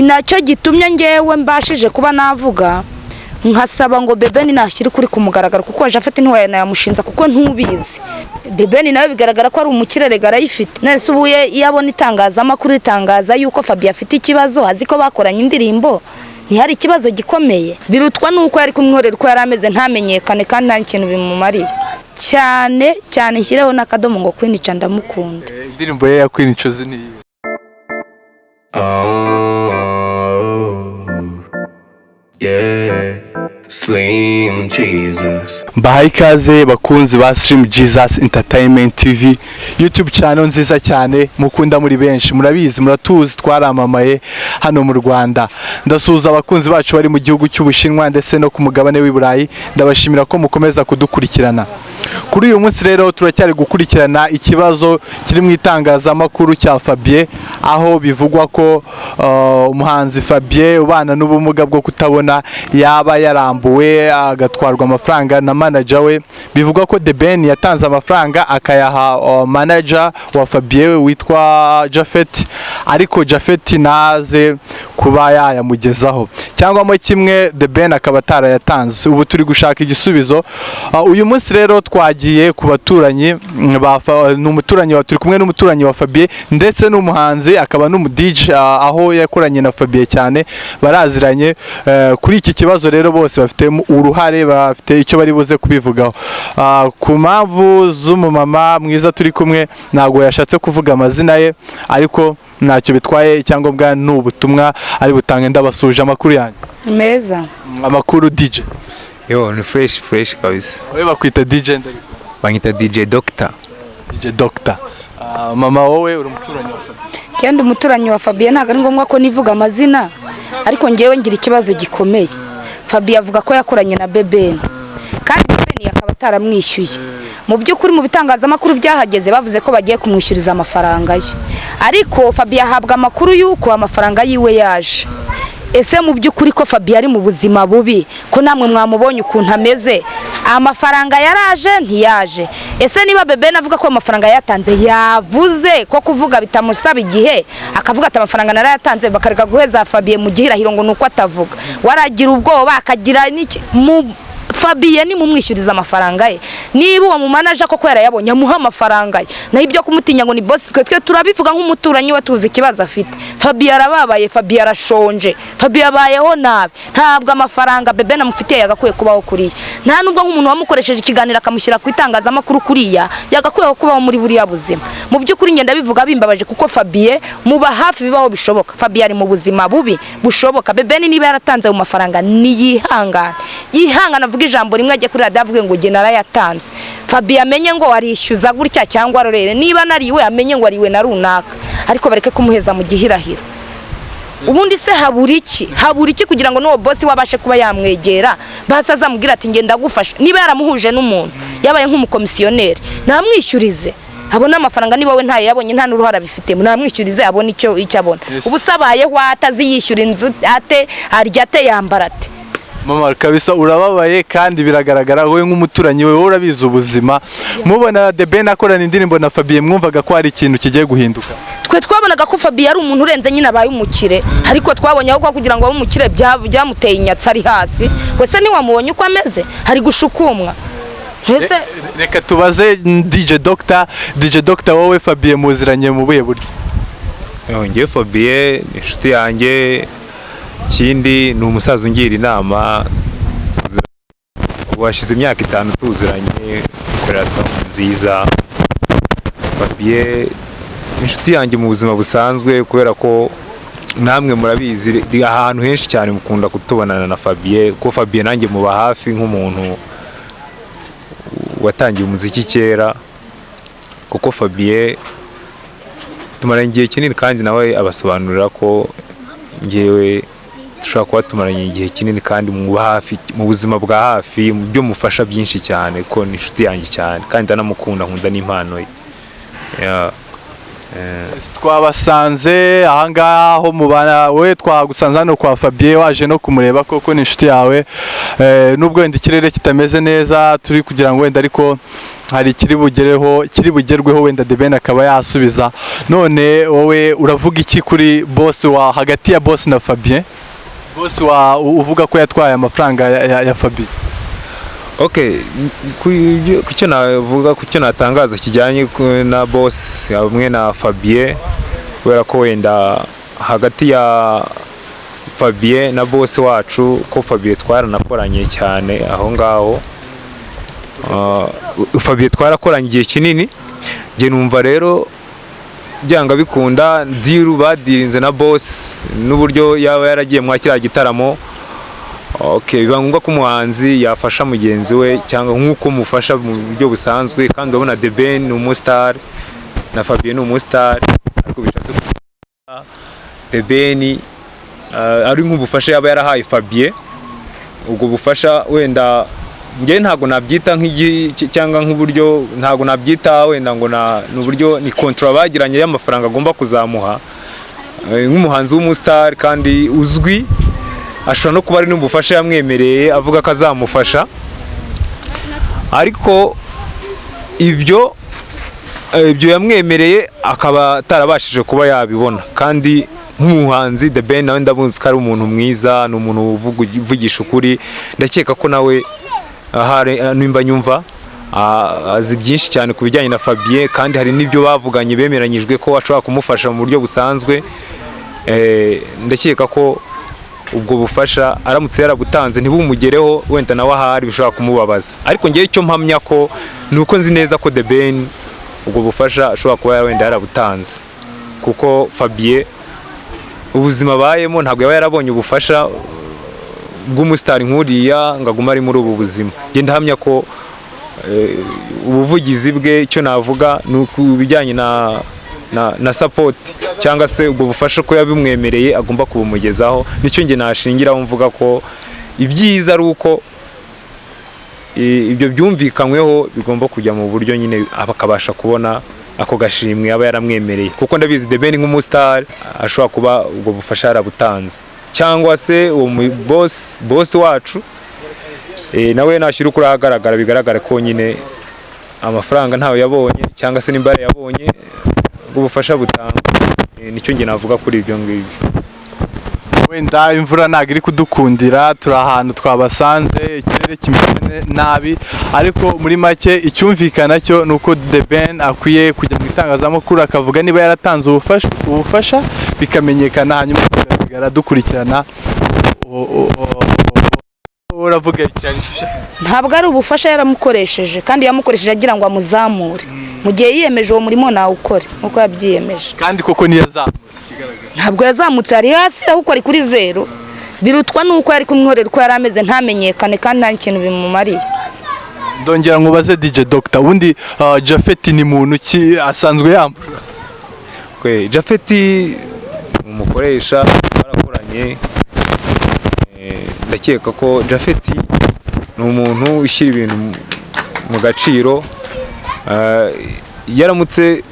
nacyo gitumye ngewe mbashije kuba navuga nkasaba ngo Bebeni nashyire kuri kumugaragara kuko Jafet ntiwaye nayamushinza kuko ntubizi. Bebeni nawe bigaragara ko ari umukirere garayifite. Nese ubuye yabona itangazamakuru itangaza yuko Fabien afite ikibazo azi ko bakoranye indirimbo ntihari ikibazo gikomeye. Birutwa nuko yari kumwihorera uko yari ameze ntamenyekane kandi nta kintu bimumariye. Cyane nshyireho n'akadomo ngo kwinica ndamukunda. Indirimbo ye ya kwinicoze ni yeah, Slim Jesus. Mbahaye ikaze bakunzi ba Slim Jesus Entertainment TV YouTube channel nziza cyane mukunda muri benshi murabizi muratuzi twaramamaye hano mu Rwanda. Ndasuhuza abakunzi bacu bari mu gihugu cy'Ubushinwa ndetse no ku mugabane w'Iburayi, ndabashimira ko mukomeza kudukurikirana. Kuri uyu munsi rero turacyari gukurikirana ikibazo kiri mu itangazamakuru cya Fabien, aho bivugwa ko umuhanzi Fabien ubana n'ubumuga bwo kutabona yaba yarambuwe agatwarwa amafaranga na manager we. Bivugwa ko The Ben yatanze amafaranga akayaha manager wa Fabien witwa Jafet, ariko Jafet naze kuba yayamugezaho cyangwa mo kimwe The Ben akaba atarayatanze. Ubu turi gushaka igisubizo. Uyu munsi rero twagiye ku baturanyi n'umuturanyi wa turi kumwe n'umuturanyi wa Fabien ndetse n'umuhanzi akaba n'umu DJ aho yakoranye na Fabien cyane baraziranye. Kuri iki kibazo rero bose bafite uruhare, bafite icyo bari buze kubivugaho. Ku mpamvu z'umumama mwiza turi kumwe ntago yashatse kuvuga amazina ye, ariko ntacyo bitwaye, icyangombwa n'ubutumwa ari butange. Ndabasuje amakuru yanyu meza. Amakuru DJ yo ni fresh kabisa. Wewe bakwita DJ ndari banyita DJ Doctor. DJ Doctor. Mama wowe uri umuturanyi wa Fabien? Kandi umuturanyi wa Fabien ntago ari ngombwa ko nivuga amazina, ariko ngewe ngira ikibazo gikomeye. Fabien avuga ko yakoranye na Bebeni kandi Bebeni akaba ataramwishyuye. Mu by'ukuri mu bitangazamakuru byahageze bavuze ko bagiye kumwishyuriza amafaranga ye, ariko Fabien ahabwa amakuru yuko amafaranga yiwe yaje. Ese mu by'ukuri ko Fabien ari mu buzima bubi, ko namwe mwamubonye ukuntu ameze, amafaranga yaraje ntiyaje? Ese niba Bebeni avuga ko amafaranga yatanze, yavuze ko kuvuga bitamusaba igihe akavuga ati amafaranga narayatanze, bakareka guheza Fabien mu gihirahiro ngo nuko atavuga? Waragira ubwoba akagira n'iki? Fabien ni mumwishyuriza amafaranga ye. Niba uwo mu manager koko yarayabonye amuha amafaranga ye, naho ibyo kumutinya ngo ni boss twe turabivuga nk'umuturanyi we tuzi ikibazo afite. Fabien arababaye, Fabien arashonje, Fabien abayeho nabi. Ntabwo amafaranga Bebeni amufitiye yagakuye kubaho kuriya. Nta nubwo nk'umuntu wamukoresheje ikiganiro akamushyira ku itangazamakuru kuriya yagakuye kubaho muri buriya buzima. Mu by'ukuri ngenda bivuga bimbabaje kuko Fabien muba hafi bibaho bishoboka. Fabien ari mu buzima bubi bushoboka. Bebeni niba yaratanze mu mafaranga ni yihangana avuga ijambo rimwe ajye kuri radio avuge ngo je narayatanze. Fabien amenye ngo arishyuza gutya cyangwa arorere, niba nariwe amenye ngo ariwe na runaka, ariko bareke kumuheza mu gihirahiro. Ubundi se habura iki kugira ngo n'uwo boss wabashe kuba yamwegera basaza mubwira ati ngenda gufasha? Niba yaramuhuje n'umuntu yabaye nk'umukomisiyoneri namwishyurize, abona amafaranga. Niba we ntayo yabonye nta n'uruhara bifitemo, namwishyurize abone icyo abona. Ubu sabayeho ataziyishyura inzu ate arya ate yambara ate? Mama kabisa urababaye kandi biragaragara wowe nk'umuturanyi we urabiza ubuzima. Mubona The Ben akorana indirimbo na Fabien mwumvaga ko hari ikintu kigiye guhinduka? Twe twabonaga ko Fabien ari umuntu urenze nyine abaye umukire, ariko twabonye aho kugira ngo abe umukire byamuteye inyatsi ari hasi. Wese ni wamubonye uko ameze, hari gushukumwa. Reka tubaze DJ Doctor. DJ Doctor wowe Fabien muziranye mu buye buryo? Ngiye Fabien inshuti yanjye, kindi ni umusaza ungira inama. Washize imyaka 5 tuziranye, korera sound nziza. Fabien inshuti yanjye mu buzima busanzwe, kubera ko namwe murabizi ahantu henshi cyane mukunda kutubonana na Fabien, ko Fabien nanjye muba hafi nk'umuntu watangiye umuziki kera, kuko Fabien tumaranye igihe kinini kandi nawe abasobanurira ko ngewe dushaka kuba tumaranye igihe kinini kandi mu hafi, mu buzima bwa hafi, mu byo mufasha byinshi cyane, ko ni inshuti yanjye cyane kandi ndanamukunda, nkunda n'impano ye. Twabasanze ahangaha aho mubana, we twagusanze hano kwa Fabien waje no kumureba koko ni inshuti yawe. Nubwo wenda ikirere kitameze neza turi kugira ngo wenda, ariko hari kiri bugerweho wenda The Ben akaba yasubiza. None wowe uravuga iki kuri boss wa hagati ya boss na Fabien? Boss wa uvuga ko yatwaye amafaranga ya Fabien. Okay, kucyo navuga, kucyo natangaza kijyanye na boss hamwe na Fabien, kubera ko wenda hagati ya Fabien na boss wacu, ko Fabien twaranakoranye cyane aho ngaho. Fabien twarakoranye igihe kinini, nge numva rero byanga bikunda diru badirinze na boss n'uburyo yaba yaragiye mu kiriya gitaramo. Okay, biba ngombwa ko umuhanzi yafasha mugenzi we cyangwa nk'uko mufasha mu buryo busanzwe, kandi urabona The Ben ni umustar na Fabien ni umustar, ariko bishatse kuvuga The Ben ari nk'ubufasha yaba yarahaye Fabien. Ubwo bufasha wenda nge ntago nabyita cyangwa nk'uburyo, ntago nabyita wenda ngo n'uburyo ni kontra bagiranye y'amafaranga agomba kuzamuha nk'umuhanzi w'umustar kandi uzwi. Ashobora no kuba ari n'ubufasha yamwemereye avuga ko azamufasha, ariko ibyo yamwemereye akaba atarabashije kuba yabibona. Kandi nk'umuhanzi The Ben nawe ndabuzi ko ari umuntu mwiza, ni umuntu uvugisha ukuri. Ndakeka ko nawe nimba nyumva azi byinshi cyane ku bijyanye na Fabien, kandi hari n'ibyo bavuganye bemeranyijwe ko ashobora kumufasha mu buryo busanzwe. Ndakeka ko ubwo bufasha aramutse yarabutanze ntibumugereho, wenda nawe ahari bishobora kumubabaza. Ariko ngiye icyo mpamya ko nuko nzi neza ko The Ben ubwo bufasha ashobora kuba wenda yarabutanze, kuko Fabien ubuzima bayemo ntabwo yaba yarabonye ubufasha bw'umustar nk'uriya ngo agume ari muri ubu buzima. Nge ndahamya ko ubuvugizi bwe icyo navuga ni ukubijyanye na support cyangwa se ubwo bufasha ko yabimwemereye agomba kubumugezaho. Nicyo nge nashingiraho mvuga ko ibyiza ari uko ibyo byumvikanyweho bigomba kujya mu buryo nyine akabasha kubona ako gashimwe aba yaramwemereye, kuko ndabizi The Ben nk'umustar ashobora kuba ubwo bufasha yarabutanze, cyangwa se uwo boss wacu nawe nashyira ukuri ahagaragara, bigaragara ko nyine amafaranga ntawe yabonye, cyangwa se nimba yabonye ubwo bufasha butanga. Nicyo nge navuga kuri ibyo ngibyo. Wenda imvura ntabwo iri kudukundira, turi ahantu twabasanze, ikirere kimeze nabi, ariko muri make icyumvikana cyo ni uko The Ben akwiye kujya mu itangazamakuru akavuga niba yaratanze ubufasha bikamenyekana, hanyuma tugasigara dukurikirana. Uravuga iki? Ntabwo ari ubufasha yaramukoresheje, kandi yamukoresheje agira ngo amuzamure. Mu gihe yiyemeje uwo murimo nawukore nkuko yabyiyemeje, kandi koko ntiyazamutse. Ikigaragara ntabwo yazamutse, ari hasi ahubwo ari kuri zero. Birutwa nuko yari kumworera uko yari ameze ntamenyekane, kandi nta kintu bimumariye. Ndongera nkubaze DJ Dr, ubundi Japhet ni muntu ki asanzwe yambura? Japhet umukoresha barakoranye. Ndakeka ko Japhet ni umuntu ushyira ibintu mu gaciro. Yaramutse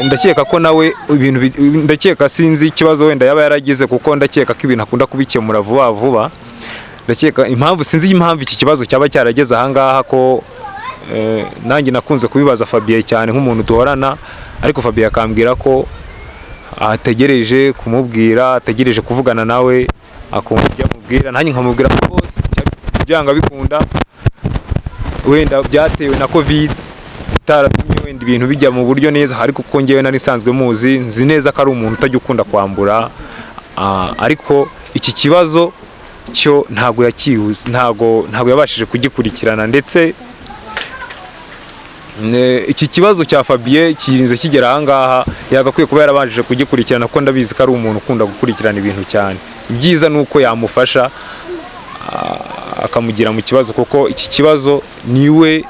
ndakeka ko nawe ibintu, ndakeka sinzi ikibazo wenda yaba yaragize, kuko ndakeka ko ibintu akunda kubikemura vuba vuba. Ndakeka sinzi impamvu iki kibazo cyaba cyarageze ahangaha, ko nanjye nakunze kubibaza Fabien cyane nk'umuntu duhorana, ariko Fabien akambwira ko ategereje kumubwira, ategereje kuvugana nawe akumva ibyo amubwira, nanjye nkamubwira ko bose byanga bikunda wenda byatewe na covid itaratumye wenda ibintu bijya mu buryo neza, ariko kuko ngewe nari nsanzwe muzi, nzi neza ko ari umuntu utajya ukunda kwambura. Ariko iki kibazo cyo ntago yakihuze, ntago yabashije kugikurikirana, ndetse iki kibazo cya Fabien kirinze kigera ahangaha yagakwiye kuba yarabashije kugikurikirana, kuko ndabizi ko ari umuntu ukunda gukurikirana ibintu cyane. Ibyiza nuko yamufasha akamugira mu kibazo, kuko iki kibazo niwe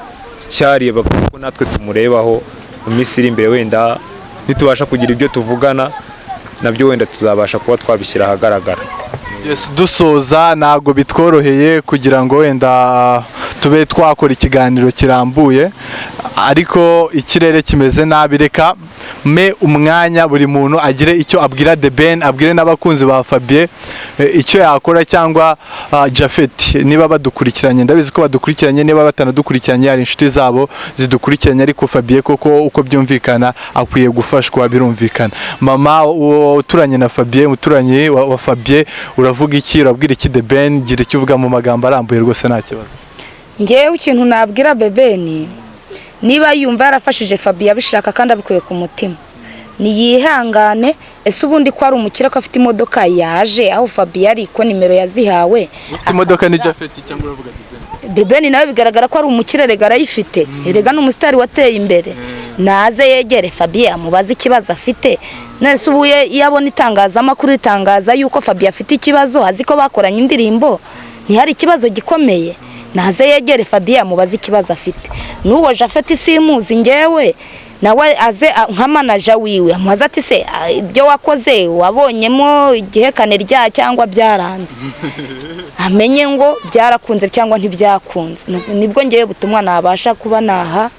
cyareba, kuko natwe tumurebaho mu minsi iri imbere. Wenda nitubasha kugira ibyo tuvugana nabyo, wenda tuzabasha kuba twabishyira ahagaragara. Yes, dusoza ntago bitworoheye kugira ngo wenda tube twakora ikiganiro kirambuye, ariko ikirere kimeze nabi. Reka me umwanya buri muntu agire icyo abwira The Ben, abwire n'abakunzi ba Fabien icyo yakora cyangwa Japhet niba badukurikiranye, ndabizi ko badukurikiranye, niba batanadukurikiranye hari inshuti zabo zidukurikiranye, ariko Fabien koko uko byumvikana akwiye gufashwa, birumvikana. Mama uturanye na Fabien, uturanye wa Fabien, uravuga iki, urabwira iki The Ben? Gira icyo uvuga mu magambo arambuye rwose nta kibazo. Ngewe ikintu nabwira bebeni, niba yumva yarafashije Fabien abishaka kandi abikuye ku mutima, niyihangane. Ese ubundi ko ari umukire ko afite imodoka yaje aho Fabien ari ko nimero yazihawe, imodoka ni Japhet cyangwa uravuga bebeni nawe bigaragara ko ari umukire, rega arayifite, rega n'umusitari wateye imbere, naze yegere Fabien amubaza ikibazo afite. Nese ubuye yabona itangazamakuru ritangaza yuko Fabien afite ikibazo, azi ko bakoranye indirimbo, ntihari ikibazo gikomeye, naze yegere Fabien amubaza ikibazo afite. N'uwo Japhet simuzi ngewe, nawe aze nka manager wiwe amubaza ati se ibyo wakoze wabonyemo igihekane rya cyangwa byaranze, amenye ngo byarakunze cyangwa ntibyakunze. Nibwo ngewe butumwa nabasha kuba naha.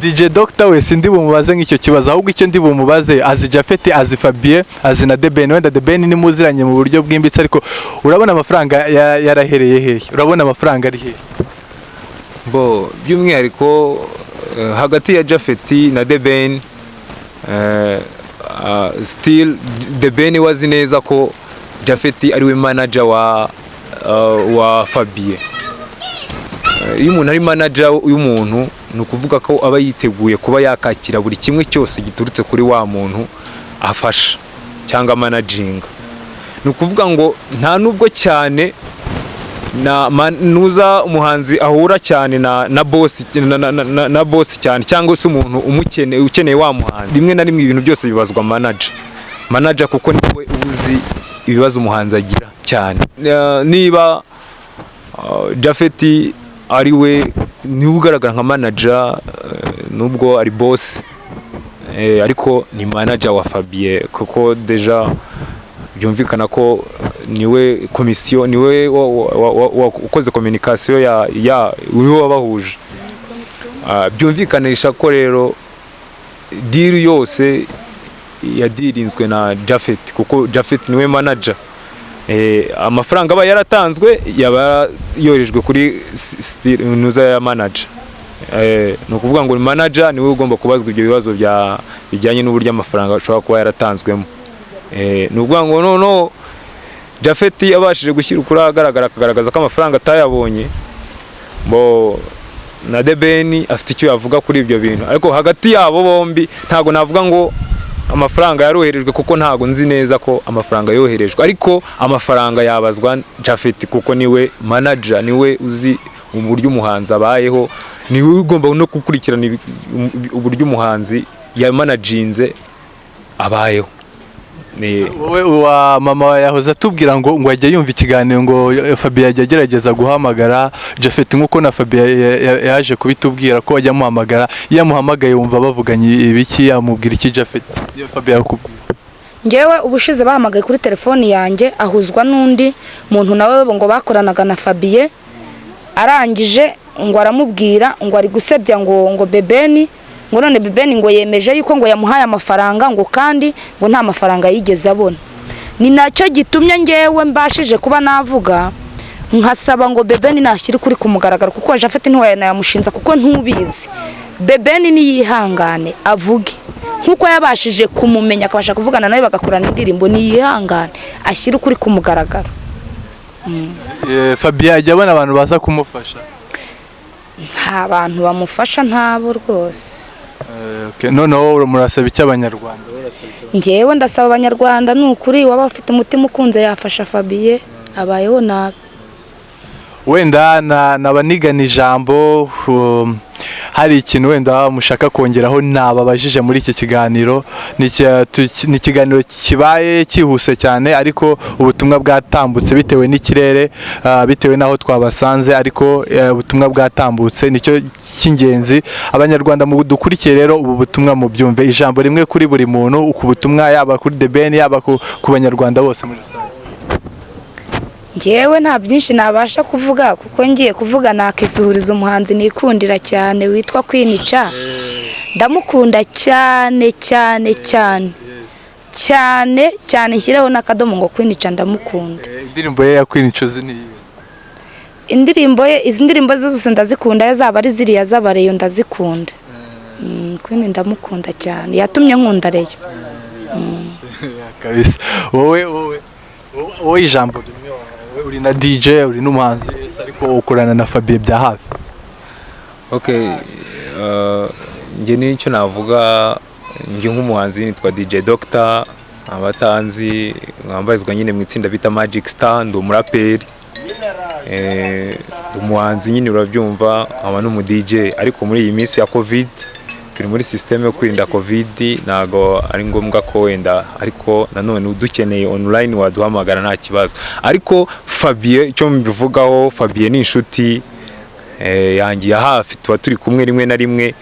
DJ Doctor we sindi bumubaze nk'icyo kibazo, ahubwo icyo ndi bumubaze azi Japhet, azi Fabien, azi na The Ben. Wenda The Ben ni muziranye mu buryo bwimbitse, ariko urabona amafaranga yarahereye hehe? Urabona amafaranga ari hehe? Bo by'umwihariko hagati ya Japhet na The Ben, still The Ben wazi neza ko Japhet ari we manager wa Fabien. Iyo umuntu ari manager y'umuntu ni ukuvuga ko aba yiteguye kuba yakakira buri kimwe cyose giturutse kuri wa muntu afasha cyangwa managing. Ni ukuvuga ngo nta nubwo cyane nuza umuhanzi ahura cyane na boss cyane, cyangwa se umuntu ukeneye wa muhanzi. Rimwe na rimwe ibintu byose bibazwa manager kuko niwe uzi ibibazo umuhanzi agira cyane. Niba Japhet ari we niwe ugaragara nka manager, nubwo ari boss, ariko ni manager wa Fabien kuko deja byumvikana ko niwe komisiyo, niwe ukoze communication ya uriho wabahuje. Byumvikanisha ko rero deal yose yadirinzwe na Japhet kuko Japhet niwe manager. Amafaranga aba yaratanzwe yaba yorejwe kuri nuza ya manager. No kuvuga ngo manager niwe ugomba kubazwa ibyo bibazo bijyanye n'uburyo amafaranga ashobora kuba yaratanzwemo. No kuvuga ngo no Japhet yabashije gushyira ukuri agaragara akagaragaza ko amafaranga atayabonye, bo na The Ben afite icyo yavuga kuri ibyo bintu. Ariko hagati yabo bombi ntago navuga ngo amafaranga yaroherejwe kuko ntago nzi neza ko amafaranga yoherejwe, ariko amafaranga yabazwa Japhet kuko niwe manager, niwe uzi uburyo umuhanzi abayeho, niwe ugomba no gukurikirana uburyo umuhanzi ya managinze abayeho. Wowe wa mama yahoze atubwira ngo ajye yumva ikiganiro ngo Fabien ajya agerageza guhamagara Japhet nkuko na Fabien yaje kubitubwira ko ajya muhamagara, yamuhamagaye wumva bavuganye ibiki, yamubwira iki Japhet? Fabien yakubwira Ngewe ubushize bahamagaye kuri telefoni yanjye ahuzwa n'undi muntu nawe ngo bakoranaga na Fabien, arangije ngo aramubwira ngo ari gusebya ngo bebeni, ngo none bebeni ngo yemeje yuko ngo yamuhaye amafaranga ngo kandi ngo nta mafaranga yigeze abona. Ni nacyo gitumye ngewe mbashije kuba navuga nkasaba ngo bebeni nashyire kuri kumugaragara kuko Japhet ntiwayamushinza kuko ntubizi. Bebeni niyihangane avuge nkuko yabashije kumumenya akabasha kuvugana nawe bagakorana indirimbo, niyihangane ashyire kuri kumugaragara. Fabien ajya abona abantu baza kumufasha? Nta bantu bamufasha ntabo rwose. Noneho murasaba iki abanyarwanda? Ngewe ndasaba abanyarwanda n'ukuri waba afite umutima ukunze yafasha Fabien abayeho nabi. Wenda nabanigana ijambo, hari ikintu wenda mushaka kongeraho nababajije muri iki kiganiro? Ni ikiganiro kibaye kihuse cyane, ariko ubutumwa bwatambutse bitewe n'ikirere, bitewe n'aho twabasanze, ariko ubutumwa bwatambutse nicyo cy'ingenzi. Abanyarwanda mu dukurikiye rero ubu butumwa mu byumve, ijambo rimwe kuri buri muntu, uku butumwa yaba kuri The Ben yaba ku banyarwanda bose muri rusange. Ngewe nta byinshi nabasha kuvuga kuko ngiye kuvuga nakisuhuriza umuhanzi nikundira cyane witwa Kwinica. ndamukunda cyane cyane cyane cyane cyane, nshyireho n'akadomo ngo kwinica ndamukunda. Indirimbo ye ya Kwinico ziniye? Indirimbo ye, izi ndirimbo zose ndazikunda, yazaba ari ziriya z'abareyo ndazikunda. Kwini ndamukunda cyane, yatumye nkunda Reyo. Kabisa. Wowe ijambo rimwe, uri na DJ, uri n'umuhanzi ariko ukorana na Fabien bya hafi. Okay, njye nicyo navuga, njye nk'umuhanzi nitwa DJ Doctor, abatanzi mwambarizwa nyine mu itsinda bita Magic Star, ndi umuraperi, umuhanzi nyine urabyumva, aba n'umu DJ, ariko muri iyi minsi ya Covid turi muri system yo kwirinda Covid, ntago ari ngombwa ko wenda, ariko nanone udukeneye online waduhamagara nta kibazo. Ariko Fabien icyo mbivugaho, Fabien ni inshuti yangiye hafi, tuba turi kumwe rimwe na rimwe,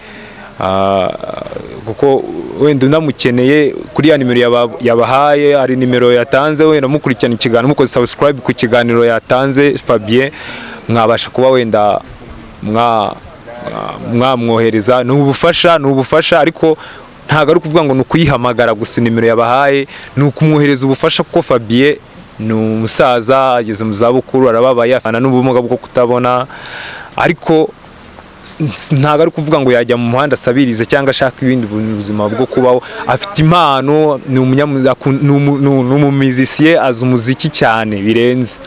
kuko wenda unamukeneye kuri ya nimero yabahaye, ari nimero yatanze, wenda mukurikirana ikiganiro mukoze subscribe ku kiganiro yatanze Fabien, mwabasha kuba wenda mwamwohereza. Ni ubufasha ariko ntago ari kuvuga ngo ni ukuyihamagara gusa nimero yabahaye, ni ukumwohereza ubufasha, kuko Fabien ni umusaza ageze mu zabukuru, arababaye, afana n'ubumuga bwo kutabona, ariko ntago ari kuvuga ngo yajya mu muhanda asabirize cyangwa ashaka ibindi buzima bwo kubaho. Afite impano, ni umumizisiye, azi umuziki cyane birenze.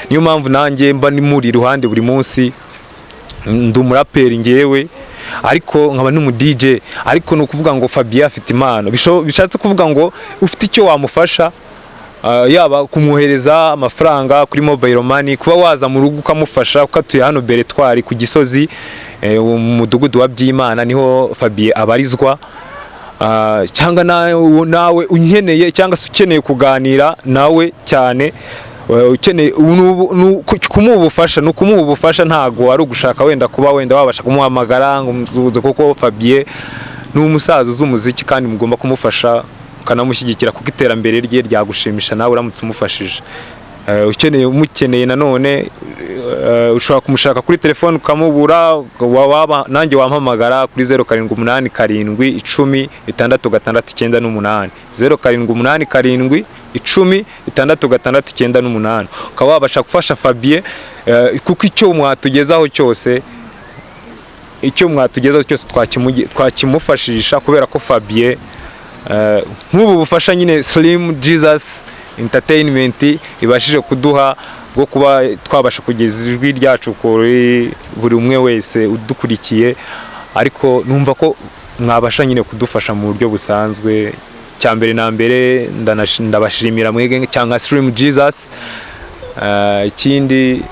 Niyo mpamvu nanjye mba nimuri iruhande buri munsi, ndi umuraperi ngewe ariko nkaba n'umu DJ, ariko ni ukuvuga ngo Fabien afite impano, bishatse kuvuga ngo ufite icyo wamufasha, yaba kumwohereza amafaranga kuri mobile money, kuba waza mu rugo ukamufasha, ukatuye hano Beretwari ku Gisozi, mu mudugudu wa Byimana niho Fabien abarizwa, cyangwa nawe unkeneye cyangwa se ukeneye kuganira nawe cyane, ukeneye kumubufasha, no kumubufasha, ntago ari ugushaka wenda kuba wenda wabasha kumuhamagara ngo, kuko Fabien ni umusaza uzi umuziki kandi mugomba kumufasha ukanamushyigikira, kuko iterambere rye ryagushimisha nawe uramutse umufashije. Umukeneye nanone ushobora kumushaka kuri telefone ukamubura, nanjye wampamagara kuri 0787106698, 0787106698, ukaba wabasha gufasha Fabien, kuko icyo mwatugezaho cyose twakimufashisha, kubera ko Fabien nk'ubu bufasha nyine Slim Jesus Entertainment ibashije kuduha bwo kuba twabasha kugeza ijwi ryacu kuri buri umwe wese udukurikiye, ariko numva ko mwabasha nyine kudufasha mu buryo busanzwe. Cyambere na mbere ndabashimira mwege cyangwa Slim Jesus. Ikindi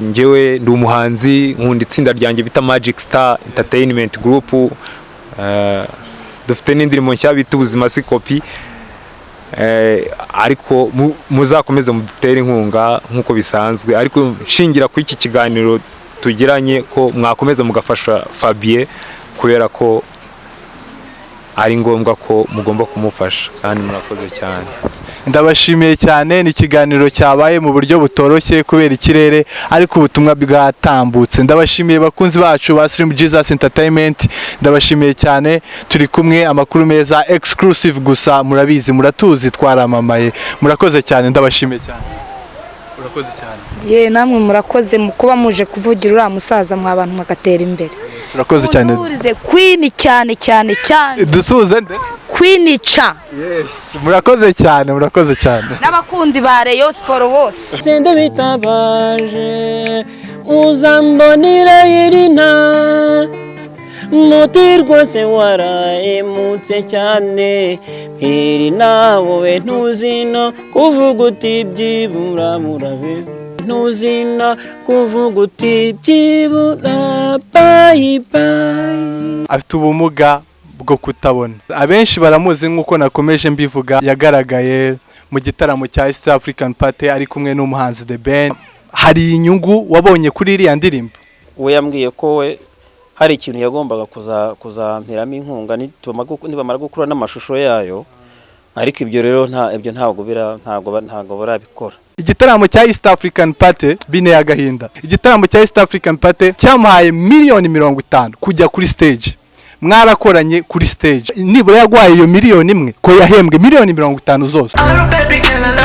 njyewe ndi umuhanzi, nkunda itsinda ryanjye bita Magic Star Entertainment Group, dufite n'indirimbo nshya bita Ubuzima si kopi, ariko muzakomeze mudutere inkunga nk'uko bisanzwe, ariko shingira ku iki kiganiro tugiranye ko mwakomeza mugafasha Fabien, kubera ko ari ngombwa ko mugomba kumufasha, kandi murakoze cyane. Ndabashimiye cyane, ni ikiganiro cyabaye mu buryo butoroshye kubera ikirere, ariko ubutumwa bwatambutse. Ndabashimiye bakunzi bacu ba Slim Jesus Entertainment, ndabashimiye cyane, turi kumwe, amakuru meza exclusive gusa, murabizi muratuzi, twaramamaye. Murakoze cyane, ndabashimiye cyane. Murakoze cyane. Namwe murakoze mu kuba muje kuvugira uriya musaza mwabantu magatera imbere. Murakoze cyane. Dusuze Queen cyane. Dusuze nde? Kwinica. Yes, murakoze cyane. N'abakunzi ba Rayon Sport bose. Sende bitabaje uzambonira irina, muti rwose warahemutse cyane, irina wowe ntuzino kuvuga uti byibura murabe, ntuzina kuvuga uti byibura bye. Afite ubumuga bwo kutabona, abenshi baramuzi nk'uko nakomeje mbivuga, yagaragaye mu gitaramo cya East African Party ari kumwe n'umuhanzi The Ben. Hari inyungu wabonye kuri iriya ndirimbo? We yambwiye ko we hari ikintu yagombaga kuzamperamo inkunga nibamara gukura n'amashusho yayo, ariko ibyo rero ntago barabikora. Igitaramo cya East African Party bine agahinda, igitaramo cya East African Party cyamuhaye miliyoni 50 kujya kuri stage. mwarakoranye kuri stage nibura yagwaye iyo miliyoni imwe ko yahembwe miliyoni 50 zose. Oh, baby girl, I